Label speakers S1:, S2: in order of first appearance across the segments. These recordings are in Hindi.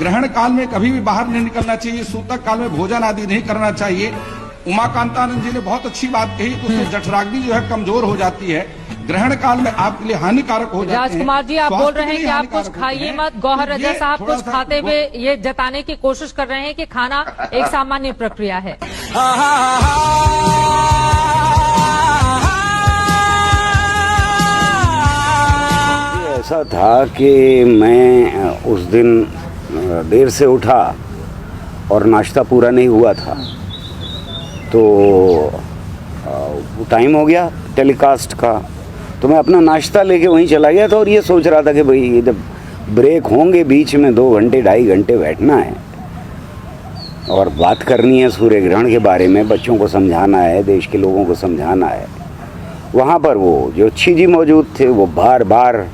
S1: ग्रहण काल में कभी भी बाहर नहीं निकलना चाहिए, सूतक काल में भोजन आदि नहीं करना चाहिए। उमाकांतानंद जी ने बहुत अच्छी बात कही कि उससे जठराग्नि जो है कमजोर हो जाती है, ग्रहण काल में आपके लिए हानिकारक हो जाते हैं।
S2: राजकुमार जी, आप बोल रहे हैं कि आप कुछ खाइए मत, गौहर रजा साहब कुछ खाते हुए ये जताने की कोशिश कर रहे हैं कि खाना एक सामान्य प्रक्रिया है।
S3: ऐसा था कि मैं उस दिन देर से उठा और नाश्ता पूरा नहीं हुआ था, तो टाइम हो गया टेलीकास्ट का, तो मैं अपना नाश्ता लेके वहीं चला गया था और ये सोच रहा था कि भाई जब ब्रेक होंगे बीच में 2 घंटे 2.5 घंटे बैठना है और बात करनी है सूर्य ग्रहण के बारे में, बच्चों को समझाना है, देश के लोगों को समझाना है। वहाँ पर वो जो अच्छी जी मौजूद थे वो बार बार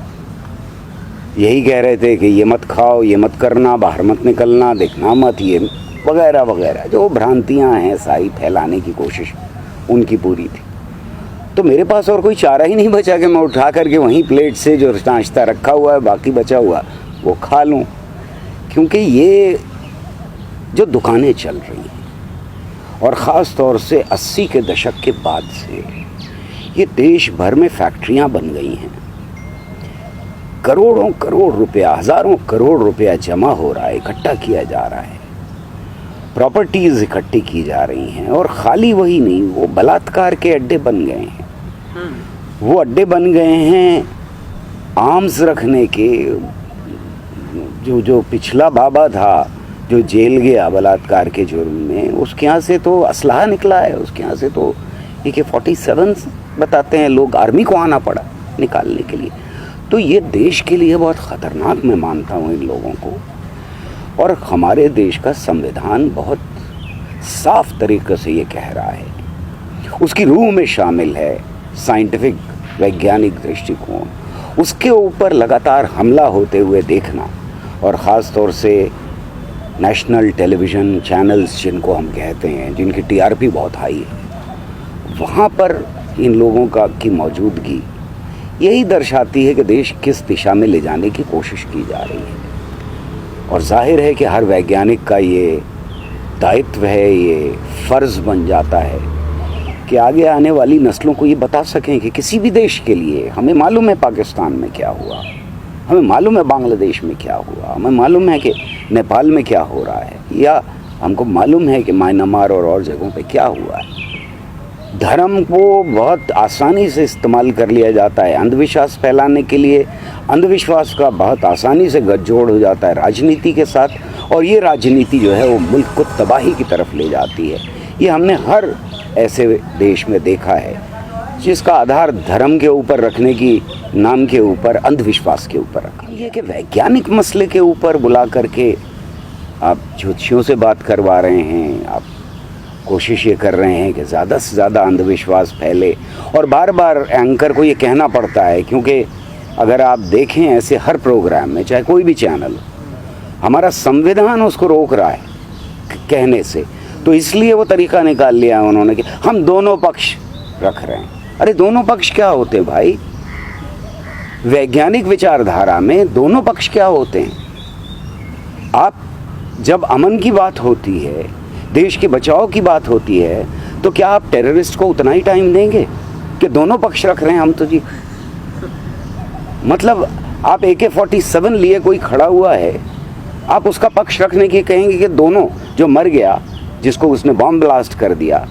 S3: यही कह रहे थे कि ये मत खाओ, ये मत करना, बाहर मत निकलना, देखना मत, ये वगैरह वगैरह जो भ्रांतियाँ हैं सारी फैलाने की कोशिश उनकी पूरी थी। तो मेरे पास और कोई चारा ही नहीं बचा कि मैं उठा करके वहीं प्लेट से जो नाश्ता रखा हुआ है बाकी बचा हुआ वो खा लूँ, क्योंकि ये जो दुकानें चल रही हैं और ख़ास तौर से 80 के दशक के बाद से ये देश भर में फैक्ट्रियाँ बन गई हैं, करोड़ों करोड़ रुपया, हज़ारों करोड़ रुपया जमा हो रहा है, इकट्ठा किया जा रहा है, प्रॉपर्टीज़ इकट्ठी की जा रही हैं। और ख़ाली वही नहीं, वो बलात्कार के अड्डे बन गए हैं, वो अड्डे बन गए हैं आर्म्स रखने के। जो पिछला बाबा था जो जेल गया बलात्कार के जुर्म में, उसके यहाँ से तो असलहा निकला है, उसके यहाँ से तो AK-47 बताते हैं लोग, आर्मी को आना पड़ा निकालने के लिए। तो ये देश के लिए बहुत ख़तरनाक मैं मानता हूँ इन लोगों को। और हमारे देश का संविधान बहुत साफ तरीके से ये कह रहा है, उसकी रूह में शामिल है साइंटिफिक वैज्ञानिक दृष्टिकोण, उसके ऊपर लगातार हमला होते हुए देखना, और ख़ास तौर से नेशनल टेलीविज़न चैनल्स जिनको हम कहते हैं, जिनकी TRP बहुत हाई है, वहाँ पर इन लोगों की मौजूदगी यही दर्शाती है कि देश किस दिशा में ले जाने की कोशिश की जा रही है। और जाहिर है कि हर वैज्ञानिक का ये दायित्व है, ये फ़र्ज़ बन जाता है कि आगे आने वाली नस्लों को ये बता सकें कि किसी भी देश के लिए, हमें मालूम है पाकिस्तान में क्या हुआ, हमें मालूम है बांग्लादेश में क्या हुआ, हमें मालूम है कि नेपाल में क्या हो रहा है, या हमको मालूम है कि म्यांमार और जगहों पे क्या हुआ है। धर्म को बहुत आसानी से इस्तेमाल कर लिया जाता है अंधविश्वास फैलाने के लिए, अंधविश्वास का बहुत आसानी से गठजोड़ हो जाता है राजनीति के साथ, और ये राजनीति जो है वो मुल्क को तबाही की तरफ ले जाती है। ये हमने हर ऐसे देश में देखा है जिसका आधार धर्म के ऊपर रखने की नाम के ऊपर अंधविश्वास के ऊपर रखा। ये कि वैज्ञानिक मसले के ऊपर बुला करके आप ज्योतिषियों से बात करवा रहे हैं, आप कोशिश ये कर रहे हैं कि ज़्यादा से ज़्यादा अंधविश्वास फैले, और बार बार एंकर को ये कहना पड़ता है, क्योंकि अगर आप देखें ऐसे हर प्रोग्राम में, चाहे कोई भी चैनल, हमारा संविधान उसको रोक रहा है कहने से, तो इसलिए वो तरीका निकाल लिया उन्होंने कि हम दोनों पक्ष रख रहे हैं। अरे दोनों पक्ष क्या होते भाई? वैज्ञानिक विचारधारा में दोनों पक्ष क्या होते हैं? आप जब अमन की बात होती है, देश के बचाव की बात होती है, तो क्या आप टेररिस्ट को उतना ही टाइम देंगे कि दोनों पक्ष रख रहे हैं हम? तो जी मतलब आप AK-47 लिए कोई खड़ा हुआ है, आप उसका पक्ष रखने की कहेंगे कि दोनों, जो मर गया, जिसको उसने बॉम्ब ब्लास्ट कर दिया,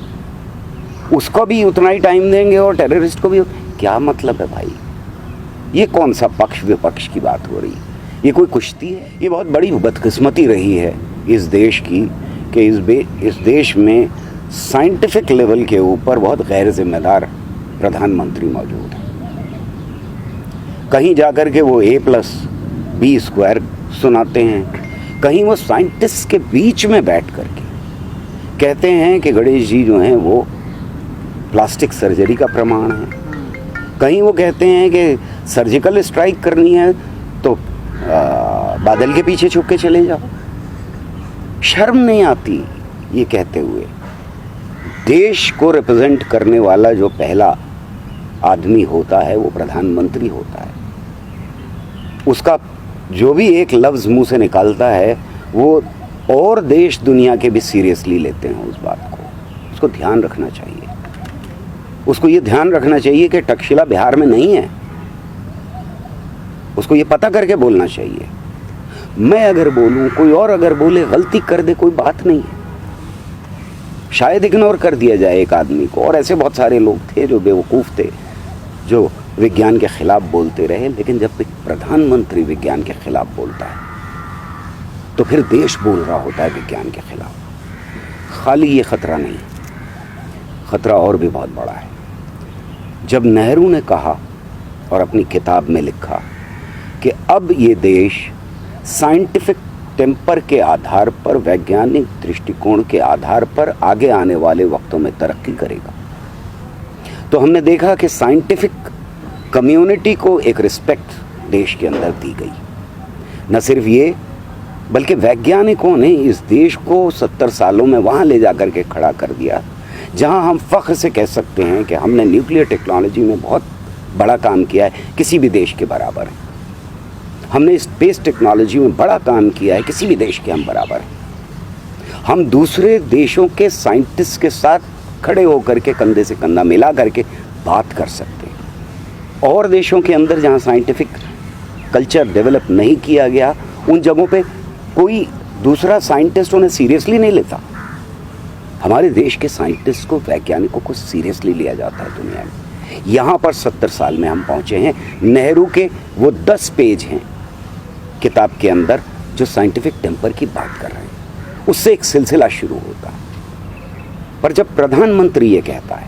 S3: उसको भी उतना ही टाइम देंगे और टेररिस्ट को भी? क्या मतलब है भाई? ये कौन सा पक्ष विपक्ष की बात हो रही है? ये कोई कुश्ती है? ये बहुत बड़ी बदकिस्मती रही है इस देश की कि इस देश में साइंटिफिक लेवल के ऊपर बहुत गैर जिम्मेदार प्रधानमंत्री मौजूद है। कहीं जाकर के वो A+B² सुनाते हैं, कहीं वो साइंटिस्ट के बीच में बैठ करके कहते हैं कि गणेश जी जो हैं वो प्लास्टिक सर्जरी का प्रमाण है, कहीं वो कहते हैं कि सर्जिकल स्ट्राइक करनी है तो बादल के पीछे छुप के चले जाओ। शर्म नहीं आती ये कहते हुए? देश को रिप्रेजेंट करने वाला जो पहला आदमी होता है वो प्रधानमंत्री होता है। उसका जो भी एक लफ्ज़ मुंह से निकालता है वो और देश दुनिया के भी सीरियसली लेते हैं उस बात को। उसको ध्यान रखना चाहिए। उसको ये ध्यान रखना चाहिए कि तक्षशिला बिहार में नहीं है। उसको ये पता करके बोलना चाहिए। मैं अगर बोलूं, कोई और अगर बोले, गलती कर दे, कोई बात नहीं है। शायद इग्नोर कर दिया जाए एक आदमी को, और ऐसे बहुत सारे लोग थे जो बेवकूफ़ थे, जो विज्ञान के खिलाफ बोलते रहे। लेकिन जब एक प्रधानमंत्री विज्ञान के खिलाफ बोलता है तो फिर देश बोल रहा होता है विज्ञान के खिलाफ। खाली ये खतरा नहीं, खतरा और भी बहुत बड़ा है। जब नेहरू ने कहा और अपनी किताब में लिखा कि अब ये देश साइंटिफिक टेम्पर के आधार पर, वैज्ञानिक दृष्टिकोण के आधार पर आगे आने वाले वक्तों में तरक्की करेगा, तो हमने देखा कि साइंटिफिक कम्युनिटी को एक रिस्पेक्ट देश के अंदर दी गई। न सिर्फ ये, बल्कि वैज्ञानिकों ने इस देश को 70 सालों में वहाँ ले जाकर के खड़ा कर दिया जहाँ हम फ़ख्र से कह सकते हैं कि हमने न्यूक्लियर टेक्नोलॉजी में बहुत बड़ा काम किया है, किसी भी देश के बराबर है। हमने स्पेस टेक्नोलॉजी में बड़ा काम किया है, किसी भी देश के हम बराबर हैं। हम दूसरे देशों के साइंटिस्ट के साथ खड़े होकर के कंधे से कंधा मिला करके बात कर सकते हैं। और देशों के अंदर जहाँ साइंटिफिक कल्चर डेवलप नहीं किया गया, उन जगहों पे कोई दूसरा साइंटिस्ट उन्हें सीरियसली नहीं लेता। हमारे देश के साइंटिस्ट को, वैज्ञानिकों को सीरियसली लिया जाता है दुनिया में। यहाँ पर 70 साल में हम पहुँचे हैं। नेहरू के वो 10 पेज हैं किताब के अंदर जो साइंटिफिक टेम्पर की बात कर रहे हैं, उससे एक सिलसिला शुरू होता है। पर जब प्रधानमंत्री ये कहता है,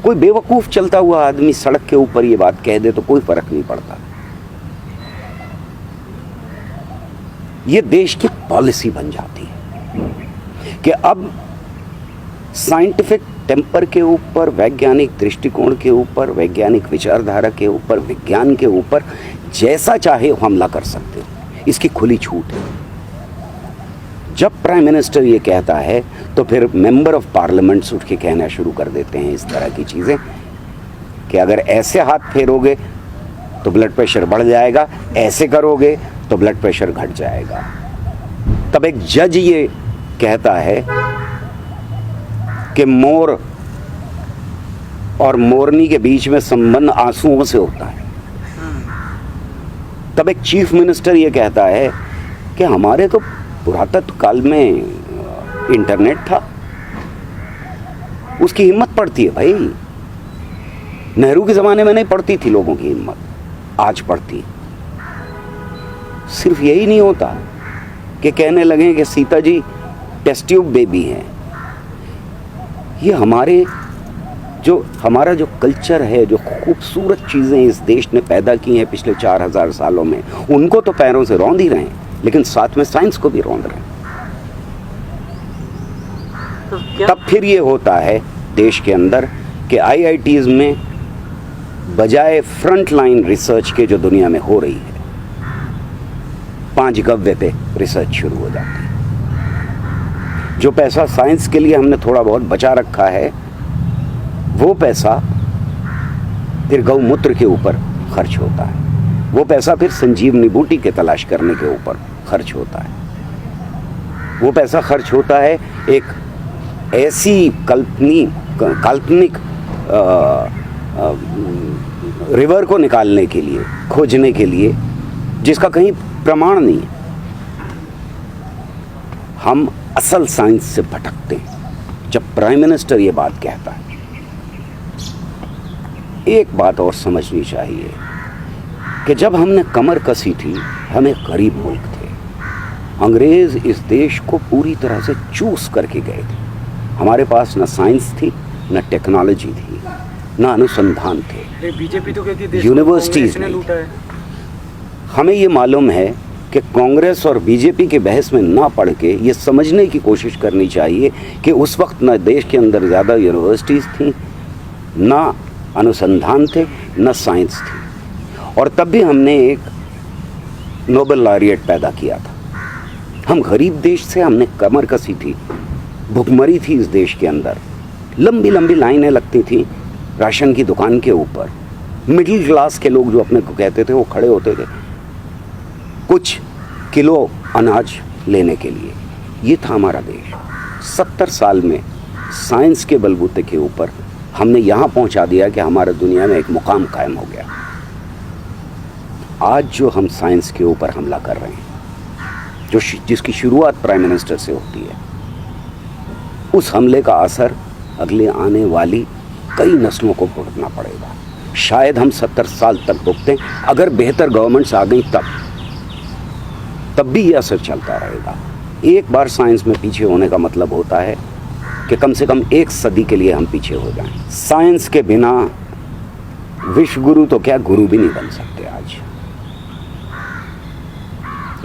S3: कोई बेवकूफ़ चलता हुआ आदमी सड़क के ऊपर ये बात कह दे तो कोई फर्क नहीं पड़ता। ये देश की पॉलिसी बन जाती है कि अब साइंटिफिक टेम्पर के ऊपर, वैज्ञानिक दृष्टिकोण के ऊपर, वैज्ञानिक विचारधारा के ऊपर, विज्ञान के ऊपर जैसा चाहे हमला कर सकते हो। इसकी खुली छूट है। जब प्राइम मिनिस्टर ये कहता है तो फिर मेंबर ऑफ पार्लियामेंट्स उठ के कहना शुरू कर देते हैं इस तरह की चीज़ें कि अगर ऐसे हाथ फेरोगे तो ब्लड प्रेशर बढ़ जाएगा, ऐसे करोगे तो ब्लड प्रेशर घट जाएगा। तब एक जज ये कहता है कि मोर और मोरनी के बीच में संबंध आंसुओं से होता है। तब एक चीफ मिनिस्टर ये कहता है कि हमारे तो पुरातत्व काल में इंटरनेट था। उसकी हिम्मत पड़ती है भाई। नेहरू के ज़माने में नहीं पड़ती थी लोगों की हिम्मत, आज पड़ती। सिर्फ यही नहीं होता कि कहने लगे कि Sita ji test tube baby हैं। ये हमारा जो कल्चर है, जो खूबसूरत चीज़ें इस देश ने पैदा की हैं पिछले 4000 सालों में, उनको तो पैरों से रौंद ही रहे हैं, लेकिन साथ में साइंस को भी रौंद रहे हैं। तो तब फिर ये होता है देश के अंदर कि IITs में बजाय फ्रंट लाइन रिसर्च के जो दुनिया में हो रही है, 5 गव्य पे रिसर्च शुरू हो जाती है। जो पैसा साइंस के लिए हमने थोड़ा बहुत बचा रखा है, वो पैसा फिर गौमूत्र के ऊपर खर्च होता है। वो पैसा फिर संजीवनी बूटी के तलाश करने के ऊपर खर्च होता है। वो पैसा खर्च होता है एक ऐसी काल्पनिक रिवर को निकालने के लिए, खोजने के लिए, जिसका कहीं प्रमाण नहीं है। हम असल साइंस से भटकते हैं। जब प्राइम मिनिस्टर ये बात कहता है, एक बात और समझनी चाहिए कि जब हमने कमर कसी थी, हम एक गरीब मुल्क थे। अंग्रेज इस देश को पूरी तरह से चूस करके गए थे। हमारे पास न साइंस थी, न टेक्नोलॉजी थी, न अनुसंधान थे।
S4: बीजेपी तो कहती है
S3: यूनिवर्सिटीज ने लूटा है। हमें ये मालूम है कि कांग्रेस और बीजेपी के बहस में ना पड़ के ये समझने की कोशिश करनी चाहिए कि उस वक्त न देश के अंदर ज़्यादा यूनिवर्सिटीज़ थी, ना अनुसंधान थे, न साइंस थी। और तब भी हमने एक नोबेल लॉरिएट पैदा किया था। हम गरीब देश से, हमने कमर कसी थी, भुखमरी थी इस देश के अंदर। लंबी लंबी लाइनें लगती थी राशन की दुकान के ऊपर। मिडिल क्लास के लोग जो अपने को कहते थे, वो खड़े होते थे, कुछ किलो अनाज लेने के लिए। ये था हमारा देश। 70 साल में साइंस के बलबूते के ऊपर हमने यहाँ पहुँचा दिया कि हमारा दुनिया में एक मुकाम कायम हो गया। आज जो हम साइंस के ऊपर हमला कर रहे हैं, जिसकी शुरुआत प्राइम मिनिस्टर से होती है, उस हमले का असर अगले आने वाली कई नस्लों को भुगतना पड़ेगा। शायद हम 70 साल तक भुगतें, अगर बेहतर गवर्नमेंट्स आ गई तब भी यह असर चलता रहेगा। एक बार साइंस में पीछे होने का मतलब होता है कि कम से कम 1 सदी के लिए हम पीछे हो जाएं। साइंस के बिना विश्व गुरु तो क्या, गुरु भी नहीं बन सकते। आज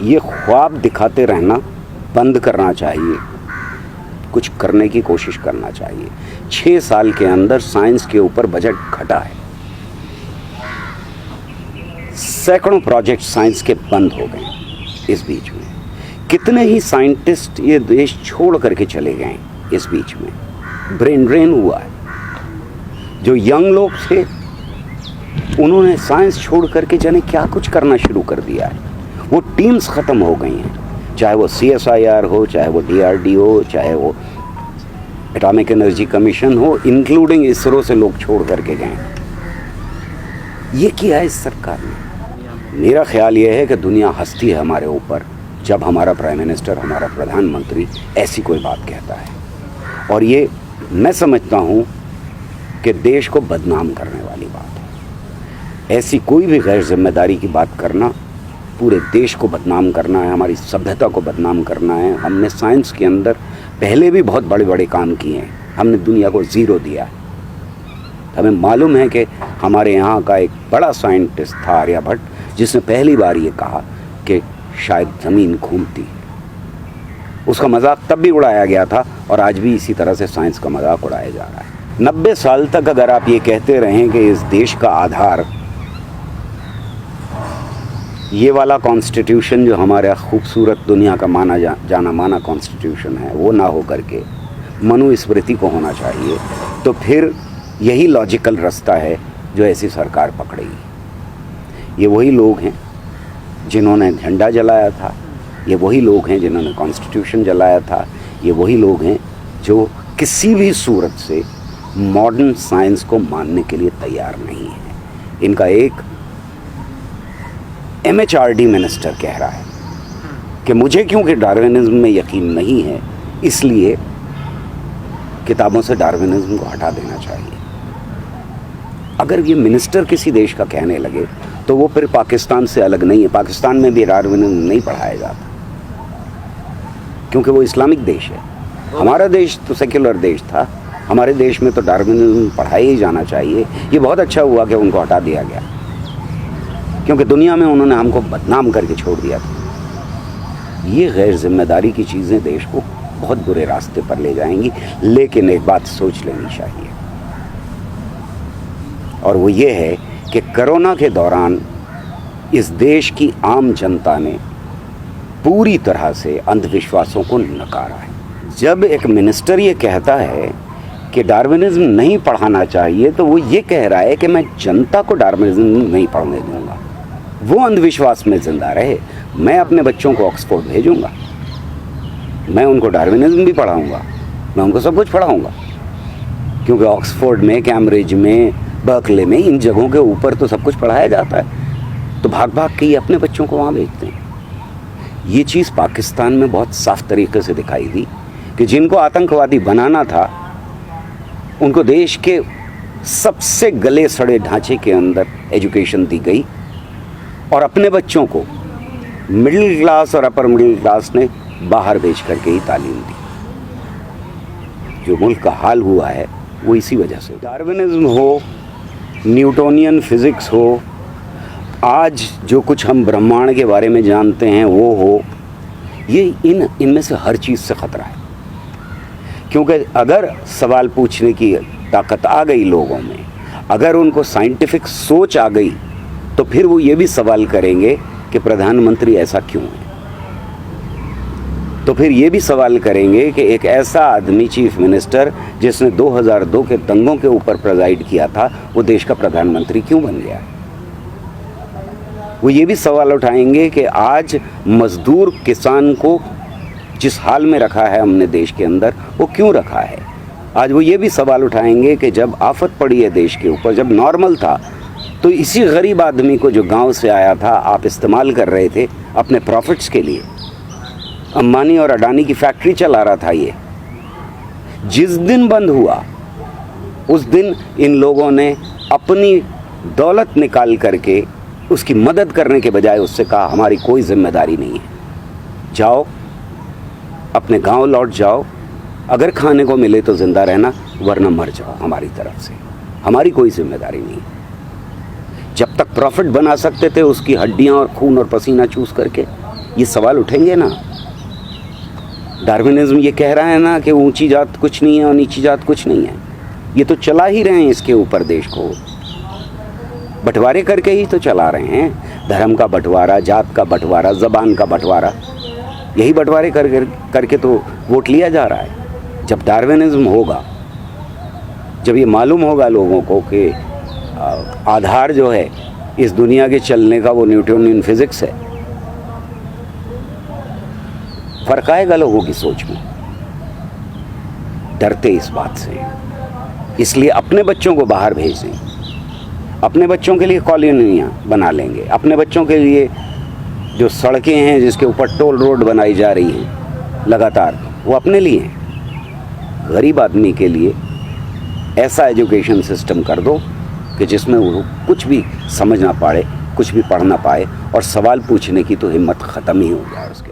S3: ये ख्वाब दिखाते रहना बंद करना चाहिए, कुछ करने की कोशिश करना चाहिए। 6 साल के अंदर साइंस के ऊपर बजट घटा है। सैकड़ों प्रोजेक्ट साइंस के बंद हो गए इस बीच में। कितने ही साइंटिस्ट ये देश छोड़ करके चले गए इस बीच में। ब्रेन ड्रेन हुआ है। जो यंग लोग थे उन्होंने साइंस छोड़ करके जाने क्या कुछ करना शुरू कर दिया है। वो टीम्स ख़त्म हो गई हैं, चाहे वो CSIR हो, चाहे वो DRD हो, चाहे वो एटॉमिक एनर्जी कमीशन हो, इंक्लूडिंग इसरो से लोग छोड़ करके गए। ये किया है इस सरकार ने। मेरा ख्याल ये है कि दुनिया हंसती है हमारे ऊपर जब हमारा प्राइम मिनिस्टर, हमारा प्रधानमंत्री ऐसी कोई बात कहता है। और ये मैं समझता हूँ कि देश को बदनाम करने वाली बात है। ऐसी कोई भी गैर जिम्मेदारी की बात करना पूरे देश को बदनाम करना है, हमारी सभ्यता को बदनाम करना है। हमने साइंस के अंदर पहले भी बहुत बड़े बड़े काम किए हैं, हमने दुनिया को ज़ीरो दिया है। हमें मालूम है कि हमारे यहाँ का एक बड़ा साइंटिस्ट था आर्यभट्ट, जिसने पहली बार ये कहा कि शायद ज़मीन घूमती। उसका मजाक तब भी उड़ाया गया था और आज भी इसी तरह से साइंस का मजाक उड़ाया जा रहा है। 90 साल तक अगर आप ये कहते रहें कि इस देश का आधार ये वाला कॉन्स्टिट्यूशन जो हमारा खूबसूरत दुनिया का जाना माना कॉन्स्टिट्यूशन है वो ना हो करके मनुस्मृति को होना चाहिए, तो फिर यही लॉजिकल रास्ता है जो ऐसी सरकार पकड़ेगी। ये वही लोग हैं जिन्होंने झंडा जलाया था, ये वही लोग हैं जिन्होंने कॉन्स्टिट्यूशन जलाया था, ये वही लोग हैं जो किसी भी सूरत से मॉडर्न साइंस को मानने के लिए तैयार नहीं है। इनका एक MHRD मिनिस्टर कह रहा है कि मुझे क्योंकि डार्विनिज्म में यकीन नहीं है इसलिए किताबों से डार्विनिज्म को हटा देना चाहिए। अगर ये मिनिस्टर किसी देश का कहने लगे तो वो फिर पाकिस्तान से अलग नहीं है। पाकिस्तान में भी डार्विनिज्म नहीं पढ़ाया जाता क्योंकि वो इस्लामिक देश है। हमारा देश तो सेक्युलर देश था, हमारे देश में तो डार्विनिज्म पढ़ाया ही जाना चाहिए। ये बहुत अच्छा हुआ कि उनको हटा दिया गया, क्योंकि दुनिया में उन्होंने हमको बदनाम करके छोड़ दिया था। ये गैर जिम्मेदारी की चीज़ें देश को बहुत बुरे रास्ते पर ले जाएंगी। लेकिन एक बात सोच लेनी चाहिए, और वो ये है कि कोरोना के दौरान इस देश की आम जनता ने पूरी तरह से अंधविश्वासों को नकारा है। जब एक मिनिस्टर ये कहता है कि डार्विनिज्म नहीं पढ़ाना चाहिए, तो वो ये कह रहा है कि मैं जनता को डार्विनिज्म नहीं पढ़ने दूंगा, वो अंधविश्वास में जिंदा रहे। मैं अपने बच्चों को ऑक्सफोर्ड भेजूंगा, मैं उनको डार्विनिज्म भी पढ़ाऊंगा, मैं उनको सब कुछ पढ़ाऊंगा, क्योंकि ऑक्सफोर्ड में, कैम्ब्रिज में, बर्कले में, इन जगहों के ऊपर तो सब कुछ पढ़ाया जाता है। तो भाग भाग के ये अपने बच्चों को वहाँ भेजते हैं। ये चीज़ पाकिस्तान में बहुत साफ तरीके से दिखाई दी कि जिनको आतंकवादी बनाना था उनको देश के सबसे गले सड़े ढांचे के अंदर एजुकेशन दी गई, और अपने बच्चों को मिडिल क्लास और अपर मिडिल क्लास ने बाहर भेज करके ही तालीम दी। जो मुल्क का हाल हुआ है वो इसी वजह से। डार्विनिज्म हो, न्यूटोनियन फिज़िक्स हो, आज जो कुछ हम ब्रह्मांड के बारे में जानते हैं वो हो, ये इनमें से हर चीज़ से ख़तरा है। क्योंकि अगर सवाल पूछने की ताकत आ गई लोगों में, अगर उनको साइंटिफिक सोच आ गई, तो फिर वो ये भी सवाल करेंगे कि प्रधानमंत्री ऐसा क्यों है। तो फिर ये भी सवाल करेंगे कि एक ऐसा आदमी चीफ मिनिस्टर जिसने 2002 के दंगों के ऊपर प्रेजाइड किया था, वो देश का प्रधानमंत्री क्यों बन गया। वो ये भी सवाल उठाएंगे कि आज मजदूर किसान को जिस हाल में रखा है हमने देश के अंदर, वो क्यों रखा है। आज वो ये भी सवाल उठाएंगे कि जब आफत पड़ी है देश के ऊपर, जब नॉर्मल था, तो इसी गरीब आदमी को जो गांव से आया था आप इस्तेमाल कर रहे थे अपने प्रॉफिट्स के लिए। अंबानी और अडानी की फैक्ट्री चला रहा था ये। जिस दिन बंद हुआ उस दिन इन लोगों ने अपनी दौलत निकाल करके उसकी मदद करने के बजाय उससे कहा हमारी कोई जिम्मेदारी नहीं है, जाओ अपने गांव लौट जाओ, अगर खाने को मिले तो जिंदा रहना, वरना मर जाओ हमारी तरफ से, हमारी कोई जिम्मेदारी नहीं। जब तक प्रॉफिट बना सकते थे उसकी हड्डियां और खून और पसीना चूस करके, ये सवाल उठेंगे ना। डार्विनिज्म ये कह रहा है ना कि ऊंची जात कुछ नहीं है और नीची जात कुछ नहीं है, ये तो चला ही रहे हैं इसके ऊपर, देश को बंटवारे करके ही तो चला रहे हैं। धर्म का बंटवारा, जात का बंटवारा, ज़बान का बंटवारा, यही बंटवारे करके तो वोट लिया जा रहा है। जब डार्विनिज्म होगा, जब ये मालूम होगा लोगों को कि आधार जो है इस दुनिया के चलने का वो न्यूटोनियन फिजिक्स है, फर्क आएगा लोगों की सोच में। डरते इस बात से, इसलिए अपने बच्चों को बाहर भेज दें, अपने बच्चों के लिए कॉलोनियाँ बना लेंगे, अपने बच्चों के लिए जो सड़कें हैं जिसके ऊपर टोल रोड बनाई जा रही हैं लगातार, वो अपने लिए हैं। गरीब आदमी के लिए ऐसा एजुकेशन सिस्टम कर दो कि जिसमें वो कुछ भी समझ ना पाए, कुछ भी पढ़ ना पाए, और सवाल पूछने की तो हिम्मत ख़त्म ही हो जाए उसकी।